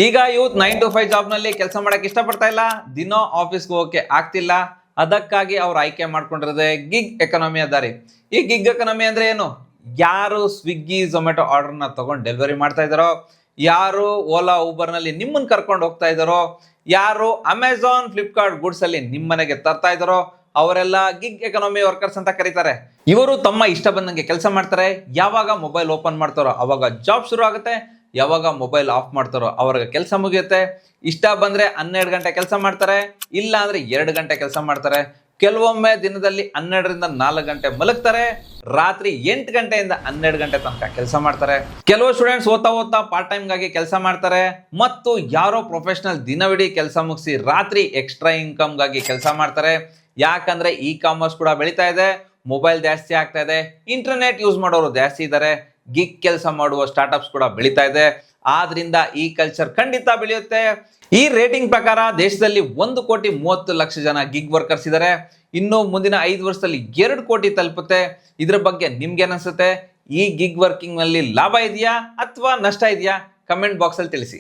ಈಗ youth 9 to 5 job ನಲ್ಲಿ ಕೆಲಸ ಮಾಡಕ್ ಇಷ್ಟಪಡ್ತಾ ಇಲ್ಲ, ದಿನ ಆಫೀಸ್ಗೆ ಹೋಗಕ್ಕೆ ಆಗ್ತಿಲ್ಲ. ಅದಕ್ಕಾಗಿ ಅವ್ರು ಆಯ್ಕೆ ಮಾಡ್ಕೊಂಡಿರೋದೇ ಗಿಗ್ ಎಕನಾಮಿಯ ದಾರಿ. ಈ ಗಿಗ್ ಎಕನಾಮಿ ಅಂದ್ರೆ ಏನು? ಯಾರು ಸ್ವಿಗ್ಗಿ ಝೊಮ್ಯಾಟೊ ಆರ್ಡರ್ನ ತಗೊಂಡು ಡೆಲಿವರಿ ಮಾಡ್ತಾ ಇದ್ದಾರೋ, ಯಾರು ಓಲಾ ಊಬರ್ ನಲ್ಲಿ ನಿಮ್ಮನ್ನ ಕರ್ಕೊಂಡು ಹೋಗ್ತಾ ಇದ್ದಾರೋ, ಯಾರು ಅಮೆಝಾನ್ ಫ್ಲಿಪ್ಕಾರ್ಟ್ ಗೂಡ್ಸ್ ಅಲ್ಲಿ ನಿಮ್ಮನೆಗೆ ತರ್ತಾ ಇದ್ದಾರೋ ಅವರೆಲ್ಲ ಗಿಗ್ ಎಕನಾಮಿ ವರ್ಕರ್ಸ್ ಅಂತ ಕರೀತಾರೆ. ಇವರು ತಮ್ಮ ಇಷ್ಟ ಬಂದಂಗೆ ಕೆಲಸ ಮಾಡ್ತಾರೆ. ಯಾವಾಗ ಮೊಬೈಲ್ ಓಪನ್ ಮಾಡ್ತಾರೋ ಅವಾಗ ಜಾಬ್ ಶುರು ಆಗುತ್ತೆ, ಯಾವಾಗ ಮೊಬೈಲ್ ಆಫ್ ಮಾಡ್ತಾರೋ ಅವಾಗ ಕೆಲಸ ಮುಗಿಯುತ್ತೆ. ಇಷ್ಟ ಬಂದ್ರೆ 12 ಗಂಟೆ ಕೆಲಸ ಮಾಡ್ತಾರೆ, ಇಲ್ಲ ಅಂದ್ರೆ 2 ಗಂಟೆ ಕೆಲಸ ಮಾಡ್ತಾರೆ. ಕೆಲವೊಮ್ಮೆ ದಿನದಲ್ಲಿ 12ರಿಂದ 4 ಗಂಟೆ ಮಲಗ್ತಾರೆ, ರಾತ್ರಿ 8 ಗಂಟೆಯಿಂದ 12 ಗಂಟೆ ತನಕ ಕೆಲಸ ಮಾಡ್ತಾರೆ. ಕೆಲವು ಸ್ಟೂಡೆಂಟ್ಸ್ ಓದ್ತಾ ಪಾರ್ಟ್ ಟೈಮ್ ಗಾಗಿ ಕೆಲಸ ಮಾಡ್ತಾರೆ, ಮತ್ತು ಯಾರೋ ಪ್ರೊಫೆಷನಲ್ ದಿನವಿಡೀ ಕೆಲಸ ಮುಗಿಸಿ ರಾತ್ರಿ ಎಕ್ಸ್ಟ್ರಾ ಇನ್ಕಮ್ ಗಾಗಿ ಕೆಲಸ ಮಾಡ್ತಾರೆ. ಯಾಕಂದ್ರೆ ಇ ಕಾಮರ್ಸ್ ಕೂಡ ಬೆಳೀತಾ ಇದೆ, ಮೊಬೈಲ್ ಜಾಸ್ತಿ ಆಗ್ತಾ ಇದೆ, ಇಂಟರ್ನೆಟ್ ಯೂಸ್ ಮಾಡೋರು ಜಾಸ್ತಿ ಇದ್ದಾರೆ, ಗಿಗ್ ಕೆಲಸ ಮಾಡುವ ಸ್ಟಾರ್ಟ್ಅಪ್ಸ್ ಕೂಡ ಬೆಳೀತಾ ಇದೆ. ಆದ್ರಿಂದ ಈ ಕಲ್ಚರ್ ಖಂಡಿತ ಬೆಳೆಯುತ್ತೆ. ಈ ರೇಟಿಂಗ್ ಪ್ರಕಾರ ದೇಶದಲ್ಲಿ 1,30,00,000 ಜನ ಗಿಗ್ ವರ್ಕರ್ಸ್ ಇದ್ದಾರೆ. ಇನ್ನು ಮುಂದಿನ 5 ವರ್ಷದಲ್ಲಿ 2 ಕೋಟಿ ತಲುಪುತ್ತೆ. ಇದ್ರ ಬಗ್ಗೆ ನಿಮ್ಗೆ ಅನ್ಸುತ್ತೆ? ಈ ಗಿಗ್ ವರ್ಕಿಂಗ್ ನಲ್ಲಿ ಲಾಭ ಇದೆಯಾ ಅಥವಾ ನಷ್ಟ ಇದೆಯಾ? ಕಮೆಂಟ್ ಬಾಕ್ಸ್ ಅಲ್ಲಿ ತಿಳಿಸಿ.